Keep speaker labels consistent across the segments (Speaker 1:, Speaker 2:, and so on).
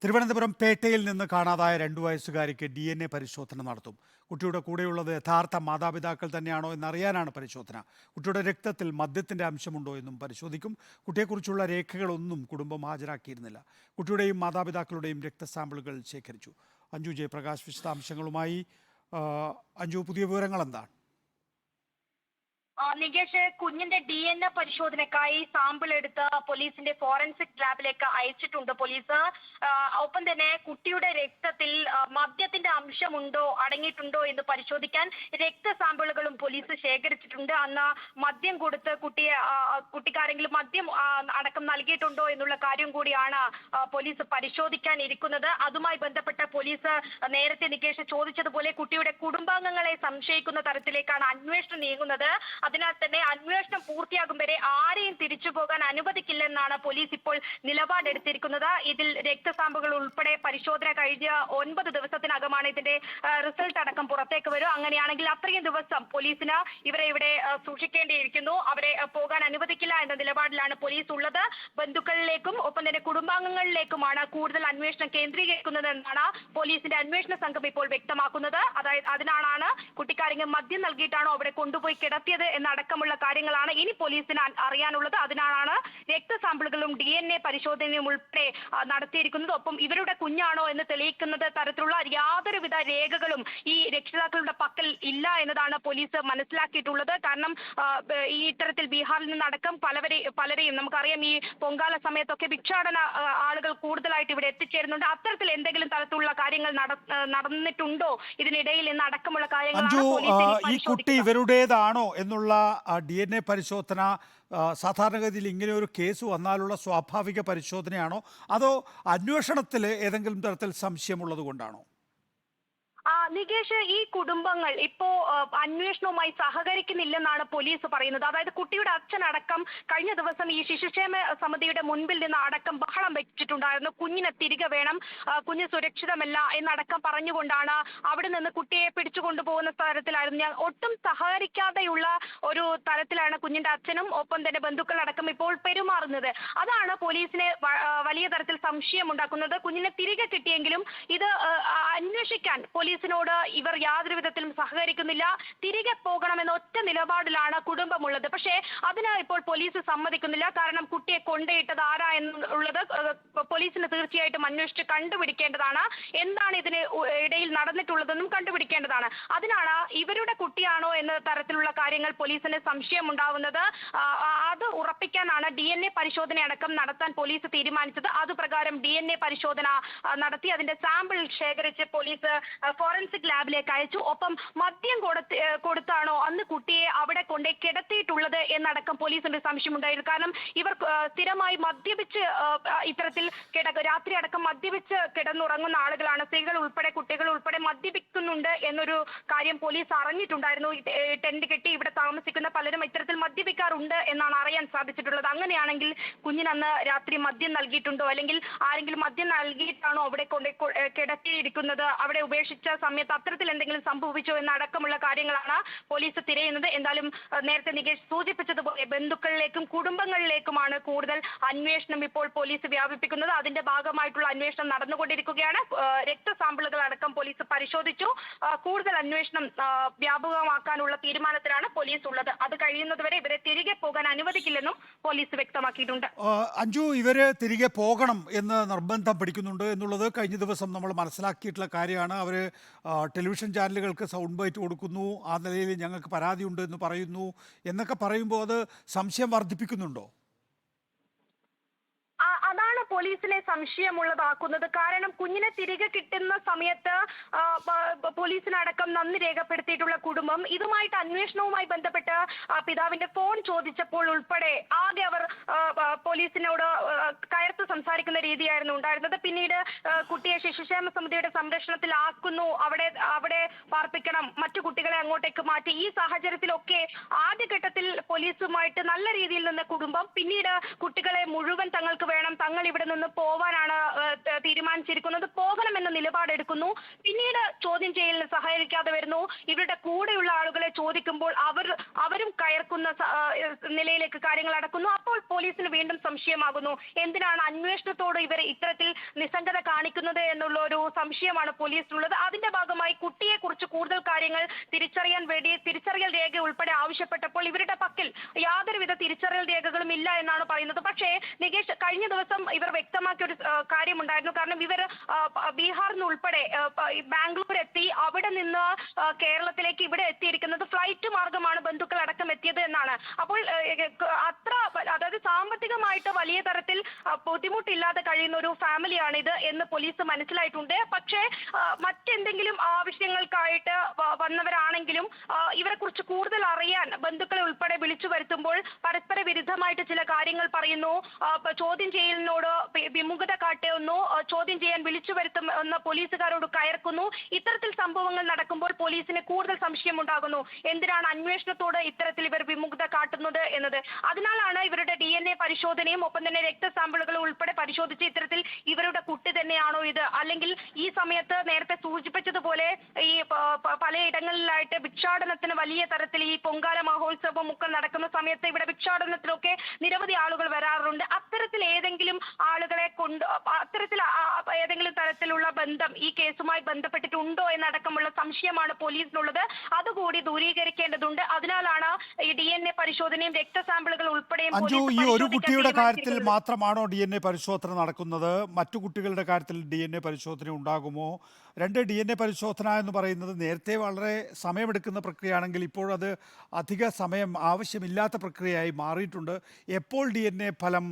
Speaker 1: തിരുവനന്തപുരം പേട്ടയിൽ നിന്ന് കാണാതായ 2 വയസ്സുകാരിക്ക് DNA പരിശോധന നടത്തും. കുട്ടിയുടെ കൂടെയുള്ളത് യഥാർത്ഥ മാതാപിതാക്കൾ തന്നെയാണോ എന്നറിയാനാണ് പരിശോധന. കുട്ടിയുടെ രക്തത്തിൽ മദ്യത്തിന്റെ അംശമുണ്ടോ എന്നും പരിശോധിക്കും. കുട്ടിയെക്കുറിച്ചുള്ള രേഖകളൊന്നും കുടുംബം ഹാജരാക്കിയിരുന്നില്ല. കുട്ടിയുടെയും മാതാപിതാക്കളുടെയും രക്തസാമ്പിളുകൾ ശേഖരിച്ചു. അഞ്ജു ജയപ്രകാശ് വിശദാംശങ്ങളുമായി. അഞ്ജു, പുതിയ വിവരങ്ങൾ എന്താണ്?
Speaker 2: നികേഷ്, കുഞ്ഞിന്റെ DNA പരിശോധനയ്ക്കായി സാമ്പിൾ എടുത്ത് പോലീസിന്റെ ഫോറൻസിക് ലാബിലേക്ക് അയച്ചിട്ടുണ്ട് പോലീസ്. ഒപ്പം തന്നെ കുട്ടിയുടെ രക്തത്തിൽ മദ്യത്തിന്റെ അംശമുണ്ടോ അടങ്ങിയിട്ടുണ്ടോ എന്ന് പരിശോധിക്കാൻ രക്തസാമ്പിളുകളും പോലീസ് ശേഖരിച്ചിട്ടുണ്ട്. അന്ന് മദ്യം കൊടുത്ത് കുട്ടിക്കാരെങ്കിലും മദ്യം അടക്കം നൽകിയിട്ടുണ്ടോ എന്നുള്ള കാര്യം കൂടിയാണ് പോലീസ് പരിശോധിക്കാൻ ഇരിക്കുന്നത്. അതുമായി ബന്ധപ്പെട്ട പോലീസ് നേരത്തെ നികേഷ് ചോദിച്ചതുപോലെ കുട്ടിയുടെ കുടുംബാംഗങ്ങളെ സംശയിക്കുന്ന തരത്തിലേക്കാണ് അന്വേഷണം നീങ്ങുന്നത്. അതിനാൽ തന്നെ അന്വേഷണം പൂർത്തിയാകും വരെ ആരെയും തിരിച്ചു പോകാൻ അനുവദിക്കില്ലെന്നാണ് പോലീസ് ഇപ്പോൾ നിലപാടെടുത്തിരിക്കുന്നത്. ഇതിൽ രക്തസാമ്പിളുകൾ ഉൾപ്പെടെ പരിശോധന കഴിഞ്ഞ് 9 ദിവസത്തിനകമാണ് ഇതിന്റെ റിസൾട്ട് അടക്കം പുറത്തേക്ക് വരും. അങ്ങനെയാണെങ്കിൽ അത്രയും ദിവസം പോലീസിന് ഇവരെ ഇവിടെ സൂക്ഷിക്കേണ്ടിയിരിക്കുന്നു. അവരെ പോകാൻ അനുവദിക്കില്ല എന്ന നിലപാടിലാണ് പോലീസ് ഉള്ളത്. ബന്ധുക്കളിലേക്കും ഒപ്പം തന്നെ കുടുംബാംഗങ്ങളിലേക്കുമാണ് കൂടുതൽ അന്വേഷണം കേന്ദ്രീകരിക്കുന്നത് എന്നാണ് പോലീസിന്റെ അന്വേഷണ സംഘം ഇപ്പോൾ വ്യക്തമാക്കുന്നത്. അതായത് അതിനാണ് കുട്ടിക്കാരെങ്കിലും മദ്യം നൽകിയിട്ടാണോ അവിടെ കൊണ്ടുപോയി കിടത്തിയത് എന്നടക്കമുള്ള കാര്യങ്ങളാണ് ഇനി പോലീസിന് അറിയാനുള്ളത്. അതിനാണ് രക്തസാമ്പിളുകളും DNA പരിശോധനയും ഉൾപ്പെടെ നടത്തിയിരിക്കുന്നത്. ഒപ്പം ഇവരുടെ കുഞ്ഞാണോ എന്ന് തെളിയിക്കുന്നത് തരത്തിലുള്ള യാതൊരുവിധ രേഖകളും ഈ രക്ഷിതാക്കളുടെ പക്കൽ ഇല്ല എന്നതാണ് പോലീസ് മനസ്സിലാക്കിയിട്ടുള്ളത്. കാരണം ഈ ഇത്തരത്തിൽ ബീഹാറിൽ നിന്നടക്കം പലരെയും നമുക്കറിയാം, ഈ പൊങ്കാല സമയത്തൊക്കെ ഭിക്ഷാടന ആളുകൾ കൂടുതലായിട്ട് ഇവിടെ എത്തിച്ചേരുന്നുണ്ട്. അത്തരത്തിൽ എന്തെങ്കിലും തരത്തിലുള്ള കാര്യങ്ങൾ നടന്നിട്ടുണ്ടോ ഇതിനിടയിൽ എന്നടക്കമുള്ള കാര്യങ്ങളാണ്
Speaker 1: ഈ കുട്ടി ഇവരുടേതാണോ എന്നുള്ള DNA പരിശോധന സാധാരണഗതിയിൽ ഇങ്ങനെ ഒരു കേസ് വന്നാലുള്ള സ്വാഭാവിക പരിശോധനയാണോ, അതോ അന്വേഷണത്തിൽ ഏതെങ്കിലും തരത്തിൽ സംശയമുള്ളത് കൊണ്ടാണോ?
Speaker 2: നികേഷ്, ഈ കുടുംബങ്ങൾ ഇപ്പോ അന്വേഷണവുമായി സഹകരിക്കുന്നില്ലെന്നാണ് പോലീസ് പറയുന്നത്. അതായത് കുട്ടിയുടെ അച്ഛനടക്കം കഴിഞ്ഞ ദിവസം ഈ ശിശുക്ഷേമ സമിതിയുടെ മുൻപിൽ നിന്ന് അടക്കം ബഹളം വെച്ചിട്ടുണ്ടായിരുന്നു. കുഞ്ഞിനെ തിരികെ വേണം, കുഞ്ഞ് സുരക്ഷിതമല്ല എന്നടക്കം പറഞ്ഞുകൊണ്ടാണ് അവിടെ നിന്ന് കുട്ടിയെ പിടിച്ചു കൊണ്ടുപോകുന്ന തരത്തിലായിരുന്നു. ഞാൻ ഒട്ടും സഹകരിക്കാതെയുള്ള ഒരു തരത്തിലാണ് കുഞ്ഞിന്റെ അച്ഛനും ഒപ്പം തന്നെ ബന്ധുക്കളടക്കം ഇപ്പോൾ പെരുമാറുന്നത്. അതാണ് പോലീസിനെ വലിയ തരത്തിൽ സംശയമുണ്ടാക്കുന്നത്. കുഞ്ഞിനെ തിരികെ കിട്ടിയെങ്കിലും ഇത് അന്വേഷിക്കാൻ പോലീസിനോട് ഇവർ യാതൊരു വിധത്തിലും സഹകരിക്കുന്നില്ല. തിരികെ പോകണമെന്ന ഒറ്റ നിലപാടിലാണ് കുടുംബമുള്ളത്. പക്ഷേ അതിന് ഇപ്പോൾ പോലീസ് സമ്മതിക്കുന്നില്ല. കാരണം കുട്ടിയെ കൊണ്ടുപോയിട്ടത് ആരാ എന്നുള്ളത് പോലീസിന് തീർച്ചയായിട്ടും അന്വേഷിച്ച് കണ്ടുപിടിക്കേണ്ടതാണ്. എന്താണ് ഇതിന് ഇടയിൽ നടന്നിട്ടുള്ളതെന്നും കണ്ടുപിടിക്കേണ്ടതാണ്. അതിനാണ് ഇവരുടെ കുട്ടിയാണോ എന്ന തരത്തിലുള്ള കാര്യങ്ങൾ പോലീസിന് സംശയമുണ്ടാവുന്നത്. അത് ഉറപ്പിക്കാനാണ് DNA പരിശോധന അടക്കം നടത്താൻ പോലീസ് തീരുമാനിച്ചത്. അതുപ്രകാരം DNA പരിശോധന നടത്തി അതിന്റെ സാമ്പിൾ ശേഖരിച്ച് പോലീസ് ഫോറൻസിക് ലാബിലേക്ക് അയച്ചു. ഒപ്പം മദ്യം കൊടുത്താണോ അന്ന് കുട്ടിയെ അവിടെ കൊണ്ടേ കിടത്തിയിട്ടുള്ളത് എന്നടക്കം പോലീസിന്റെ സംശയമുണ്ടായിരുന്നു. കാരണം ഇവർ സ്ഥിരമായി മദ്യപിച്ച് ഇത്തരത്തിൽ രാത്രി അടക്കം മദ്യപിച്ച് കിടന്നുറങ്ങുന്ന ആളുകളാണ്. സ്ത്രീകൾ ഉൾപ്പെടെ കുട്ടികൾ ഉൾപ്പെടെ മദ്യപിക്കുന്നുണ്ട് എന്നൊരു കാര്യം പോലീസ് അറിഞ്ഞിട്ടുണ്ടായിരുന്നു. ടെന്റ് കെട്ടി ഇവിടെ താമസിക്കുന്ന പലരും ഇത്തരത്തിൽ മദ്യപിക്കാറുണ്ട് എന്നാണ് അറിയാൻ സാധിച്ചിട്ടുള്ളത്. അങ്ങനെയാണെങ്കിൽ കുഞ്ഞിനന്ന് രാത്രി മദ്യം നൽകിയിട്ടുണ്ടോ അല്ലെങ്കിൽ ആരെങ്കിലും മദ്യം നൽകിയിട്ടാണോ അവിടെ കൊണ്ട് കിടത്തിയിരിക്കുന്നത്, അവിടെ ഉപേക്ഷിച്ച സമയത്ത് അത്തരത്തിൽ എന്തെങ്കിലും സംഭവിച്ചോ എന്നടക്കമുള്ള കാര്യങ്ങളാണ് പോലീസ് തിരയുന്നത്. എന്തായാലും നേരത്തെ നികേഷ് സൂചിപ്പിച്ചതുപോലെ ബന്ധുക്കളിലേക്കും കുടുംബങ്ങളിലേക്കുമാണ് കൂടുതൽ അന്വേഷണം ഇപ്പോൾ പോലീസ് വ്യാപിപ്പിക്കുന്നത്. അതിന്റെ ഭാഗമായിട്ടുള്ള അന്വേഷണം നടന്നുകൊണ്ടിരിക്കുകയാണ്. രക്തസാമ്പിളുകൾ അടക്കം പോലീസ് പരിശോധിച്ചു. കൂടുതൽ അന്വേഷണം വ്യാപകമാക്കാനുള്ള തീരുമാനത്തിലാണ് പോലീസ് ഉള്ളത്. അത് കഴിയുന്നതുവരെ ഇവരെ തിരികെ പോകാൻ അനുവദിക്കില്ലെന്നും പോലീസ് വ്യക്തമാക്കിയിട്ടുണ്ട്.
Speaker 1: അഞ്ജു, ഇവര് തിരികെ പോകണം എന്ന് നിർബന്ധം പിടിക്കുന്നുണ്ട് എന്നുള്ളത് കഴിഞ്ഞ ദിവസം നമ്മൾ മനസ്സിലാക്കിയിട്ടുള്ള കാര്യമാണ്. അവർ ടെലിവിഷൻ ചാനലുകൾക്ക് സൗണ്ട് ബൈറ്റ് കൊടുക്കുന്നു, ആ നിലയിൽ ഞങ്ങൾക്ക് പരാതിയുണ്ട് എന്ന് പറയുന്നു എന്നൊക്കെ പറയുമ്പോൾ അത് സംശയം വർദ്ധിപ്പിക്കുന്നുണ്ടോ?
Speaker 2: അതാണ് പോലീസിനെ സംശയമുള്ളതാക്കുന്നത്. കാരണം കുഞ്ഞിനെ തിരികെ കിട്ടുന്ന സമയത്ത് പോലീസിനടക്കം നന്ദി രേഖപ്പെടുത്തിയിട്ടുള്ള കുടുംബം ഇതുമായിട്ട് അന്വേഷണവുമായി ബന്ധപ്പെട്ട് പിതാവിന്റെ ഫോൺ ചോദിച്ചപ്പോൾ ഉൾപ്പെടെ ആകെ അവർ പോലീസിനോട് കയർത്ത് സംസാരിക്കുന്ന രീതിയായിരുന്നു ഉണ്ടായിരുന്നത്. പിന്നീട് കുട്ടിയെ ശിശുക്ഷേമ സമിതിയുടെ സംരക്ഷണത്തിലാക്കുന്നു, അവിടെ പാർപ്പിക്കണം, മറ്റു കുട്ടികളെ അങ്ങോട്ടേക്ക് മാറ്റി. ഈ സാഹചര്യത്തിലൊക്കെ ആദ്യഘട്ടത്തിൽ പോലീസുമായിട്ട് നല്ല രീതിയിൽ നിന്ന കുടുംബം പിന്നീട് കുട്ടികളെ മുഴുവൻ തങ്ങൾക്ക് വേണം, തങ്ങൾ ഇവിടെ നിന്ന് പോവാനാണ് തീരുമാനിച്ചിരിക്കുന്നത്, പോകണമെന്ന എന്ന നിലപാടെടുക്കുന്നു. പിന്നീട് ചോദ്യം ചെയ്യലിന് സഹകരിക്കാതെ വരുന്നു. ഇവരുടെ കൂടെയുള്ള ആളുകളെ ചോദിക്കുമ്പോൾ അവരും കയർക്കുന്ന നിലയിലേക്ക് കാര്യങ്ങൾ അടക്കുന്നു. അപ്പോൾ പോലീസിന് വീണ്ടും സംശയമാകുന്നു. എന്തിനാണ് അന്വേഷണത്തോട് ഇവർ ഇത്തരത്തിൽ നിസ്സംഗത കാണിക്കുന്നത് എന്നുള്ള ഒരു സംശയമാണ് പോലീസിനുള്ളത്. അതിന്റെ ഭാഗമായി കുട്ടിയെ കുറിച്ച് കൂടുതൽ കാര്യങ്ങൾ തിരിച്ചറിയാൻ വേണ്ടി തിരിച്ചറിയൽ രേഖ ഉൾപ്പെടെ ആവശ്യപ്പെട്ടപ്പോൾ ഇവരുടെ പക്കൽ യാതൊരുവിധ തിരിച്ചറിയൽ രേഖകളും ഇല്ല എന്നാണ് പറയുന്നത്. പക്ഷേ നികേഷ്, കഴിഞ്ഞ ദിവസം ഇവർ വ്യക്തമാക്കിയ ഒരു കാര്യമുണ്ടായിരുന്നു. കാരണം ഇവർ ബീഹാറിൽ നിന്ന് ഉൾപ്പെടെ ബാംഗ്ലൂർ എത്തി അവിടെ നിന്ന് കേരളത്തിലേക്ക് ഇവിടെ എത്തിയിരിക്കുന്നത് ഫ്ലൈറ്റ് മാർഗമാണ് ബന്ധുക്കൾ അടക്കം എത്തിയത് എന്നാണ്. അപ്പോൾ അത്ര അതായത് സാമ്പത്തികമായിട്ട് വലിയ തരത്തിൽ ബുദ്ധിമുട്ടില്ലാതെ കഴിയുന്ന ഒരു ഫാമിലിയാണിത് എന്ന് പോലീസ് മനസ്സിലായിട്ടുണ്ട്. പക്ഷേ മറ്റെന്തെങ്കിലും ആവശ്യങ്ങൾക്കായിട്ട് വന്നവരാണെങ്കിലും ഇവരെ കുറിച്ച് കൂടുതൽ അറിയാൻ ബന്ധുക്കളെ ഉൾപ്പെടെ വിളിച്ചു വരുത്തുമ്പോൾ പരസ്പര വിരുദ്ധമായിട്ട് ചില കാര്യങ്ങൾ പറയുന്നു. ചോദ്യം ചെയ്യലിനോട് വിമുഖത കാട്ടുന്നു, ചോദ്യം ചെയ്യാൻ വിളിച്ചു വരുത്തുന്ന പോലീസുകാരോട് കയർക്കുന്നു. ഇത്തരത്തിൽ സംഭവങ്ങൾ നടക്കുമ്പോൾ പോലീസിന് കൂടുതൽ സംശയമുണ്ടാകുന്നു. എന്തിനാണ് അന്വേഷണത്തോട് ഇത്തരത്തിൽ ഇവർ വിമുഖത കാട്ടുന്നത് എന്നത്. അതിനാലാണ് ഇവരുടെ DNA പരിശോധനയും ഒപ്പം തന്നെ രക്തസാമ്പിളുകളും ഉൾപ്പെടെ പരിശോധിച്ച് ഇത്തരത്തിൽ ഇവരുടെ കുട്ടി തന്നെയാണോ ഇത്, അല്ലെങ്കിൽ ഈ സമയത്ത് നേരത്തെ സൂചിപ്പിച്ചതുപോലെ ഈ പലയിടങ്ങളിലായിട്ട് ഭിക്ഷാടനത്തിന് വലിയ തരത്തിൽ ഈ പൊങ്കാല മഹോത്സവം ഒക്കെ നടക്കുന്ന സമയത്ത് ഇവിടെ ഭിക്ഷാടനത്തിലൊക്കെ നിരവധി ആളുകൾ വരാറുണ്ട്. അത്തരത്തിൽ ഏതെങ്കിലും ആളുകളെ കൊണ്ട് അത്തരത്തിൽ ഏതെങ്കിലും തരത്തിലുള്ള ബന്ധം ഈ കേസുമായി ബന്ധപ്പെട്ടിട്ടുണ്ടോ എന്നടക്കമുള്ള സംശയമാണ് പോലീസിനുള്ളത്. അതുകൂടി ദൂരീകരിക്കേണ്ടതുണ്ട്. അതിനാലാണ് ഈ DNA പരിശോധനയും രക്തസാമ്പിളുകൾ ഉൾപ്പെടെയും
Speaker 1: അഞ്ജു, ഈ ഒരു കുട്ടിയുടെ കാര്യത്തിൽ മാത്രമാണോ DNA പരിശോധന നടക്കുന്നത്? മറ്റു കുട്ടികളുടെ കാര്യത്തിൽ DNA പരിശോധന ഉണ്ടാകുമോ? രണ്ട്, DNA പരിശോധന എന്ന് പറയുന്നത് നേരത്തെ വളരെ സമയമെടുക്കുന്ന പ്രക്രിയയാണെങ്കിൽ ഇപ്പോഴത് അധിക സമയം ആവശ്യമില്ലാത്ത പ്രക്രിയയായി മാറിയിട്ടുണ്ട്. എപ്പോൾ DNA ഫലം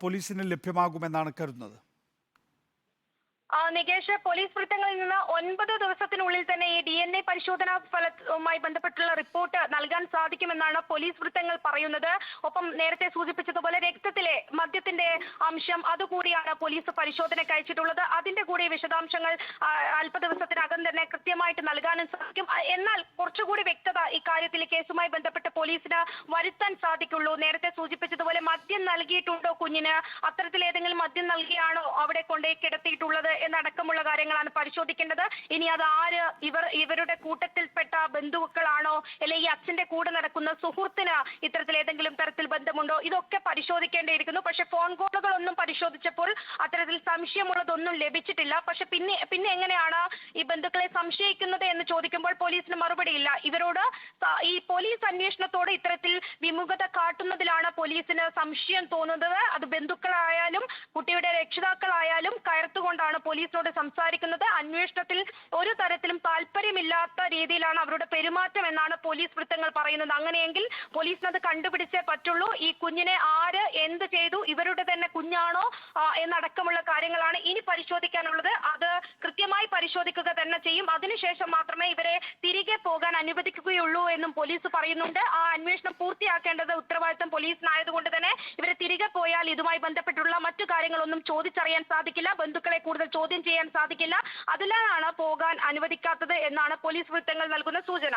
Speaker 1: പോലീസിന് ലഭ്യമാകുമെന്നാണ് കരുതുന്നത്?
Speaker 2: നികേഷ്, പോലീസ് വൃത്തങ്ങളിൽ നിന്ന് 9 ദിവസത്തിനുള്ളിൽ തന്നെ ഈ DNA പരിശോധനാ ഫലവുമായി ബന്ധപ്പെട്ടുള്ള റിപ്പോർട്ട് നൽകാൻ സാധിക്കുമെന്നാണ് പോലീസ് വൃത്തങ്ങൾ പറയുന്നത്. ഒപ്പം നേരത്തെ സൂചിപ്പിച്ചതുപോലെ രക്തത്തിലെ മദ്യത്തിന്റെ അംശം അതുകൂടിയാണ് പോലീസ് പരിശോധനയ്ക്ക് അയച്ചിട്ടുള്ളത്. അതിന്റെ കൂടി വിശദാംശങ്ങൾ അല്പ ദിവസത്തിനകം തന്നെ കൃത്യമായിട്ട് നൽകാനും സാധിക്കും. എന്നാൽ കുറച്ചുകൂടി വ്യക്തത ഇക്കാര്യത്തിൽ കേസുമായി ബന്ധപ്പെട്ട് പോലീസിന് വരുത്താൻ സാധിക്കുള്ളൂ. നേരത്തെ സൂചിപ്പിച്ചതുപോലെ മദ്യം നൽകിയിട്ടുണ്ടോ കുഞ്ഞിന്, അത്തരത്തിൽ ഏതെങ്കിലും മദ്യം നൽകിയാണോ അവിടെ കൊണ്ടുപോയി കിടത്തിയിട്ടുള്ളത് എന്നടക്കമുള്ള കാര്യങ്ങളാണ് പരിശോധിക്കേണ്ടത്. ഇനി അത് ആര്, ഇവരുടെ കൂട്ടത്തിൽപ്പെട്ട ബന്ധുക്കളാണോ, അല്ലെങ്കിൽ ഈ അച്ഛന്റെ കൂടെ നടക്കുന്ന സുഹൃത്തിന് ഇത്തരത്തിൽ ഏതെങ്കിലും തരത്തിൽ ബന്ധമുണ്ടോ, ഇതൊക്കെ പരിശോധിക്കേണ്ടിയിരിക്കുന്നു. പക്ഷെ ഫോൺ കോളുകളൊന്നും പരിശോധിച്ചപ്പോൾ അത്തരത്തിൽ സംശയമുള്ളതൊന്നും ലഭിച്ചിട്ടില്ല. പക്ഷെ പിന്നെ എങ്ങനെയാണ് ഈ ബന്ധുക്കളെ സംശയിക്കുന്നത് എന്ന് ചോദിക്കുമ്പോൾ പോലീസിന് മറുപടിയില്ല. ഇവരോട് ഈ പോലീസ് അന്വേഷണത്തോട് ഇത്തരത്തിൽ വിമുഖത കാട്ടുന്നതിലാണ് പോലീസിന് സംശയം തോന്നുന്നത്. അത് ബന്ധുക്കളായാലും കുട്ടിയുടെ രക്ഷിതാക്കളായാലും കയർത്തുകൊണ്ടാണ് പോലീസിനോട് സംസാരിക്കുന്നത്. അന്വേഷണത്തിൽ ഒരു തരത്തിലും താല്പര്യമില്ലാത്ത രീതിയിലാണ് അവരുടെ പെരുമാറ്റം എന്നാണ് പോലീസ് വൃത്തങ്ങൾ പറയുന്നത്. അങ്ങനെയെങ്കിൽ പോലീസിന് അത് കണ്ടുപിടിച്ചേ പറ്റുള്ളൂ. ഈ കുഞ്ഞിനെ ആര് എന്ത് ചെയ്തു, ഇവരുടെ തന്നെ കുഞ്ഞാണോ എന്നടക്കമുള്ള കാര്യങ്ങളാണ് ഇനി പരിശോധിക്കാനുള്ളത്. അത് കൃത്യമായി പരിശോധിക്കുക തന്നെ ചെയ്യും. അതിനുശേഷം മാത്രമേ ഇവരെ തിരികെ പോകാൻ അനുവദിക്കുകയുള്ളൂ എന്നും പോലീസ് പറയുന്നുണ്ട്. ആ അന്വേഷണം പൂർത്തിയാക്കേണ്ടത് ഉത്തരവാദിത്തം പോലീസിനായതുകൊണ്ട് തന്നെ ഇവരെ തിരികെ പോയാൽ ഇതുമായി ബന്ധപ്പെട്ടുള്ള മറ്റു കാര്യങ്ങളൊന്നും ചോദിച്ചറിയാൻ സാധിക്കില്ല, ബന്ധുക്കളെ കൂടുതൽ ചോദ്യം ചെയ്യാൻ സാധിക്കില്ല. അതിലാണ് പോകാൻ അനുവദിക്കാത്തത് എന്നാണ് പോലീസ് വൃത്തങ്ങൾ നൽകുന്ന സൂചന.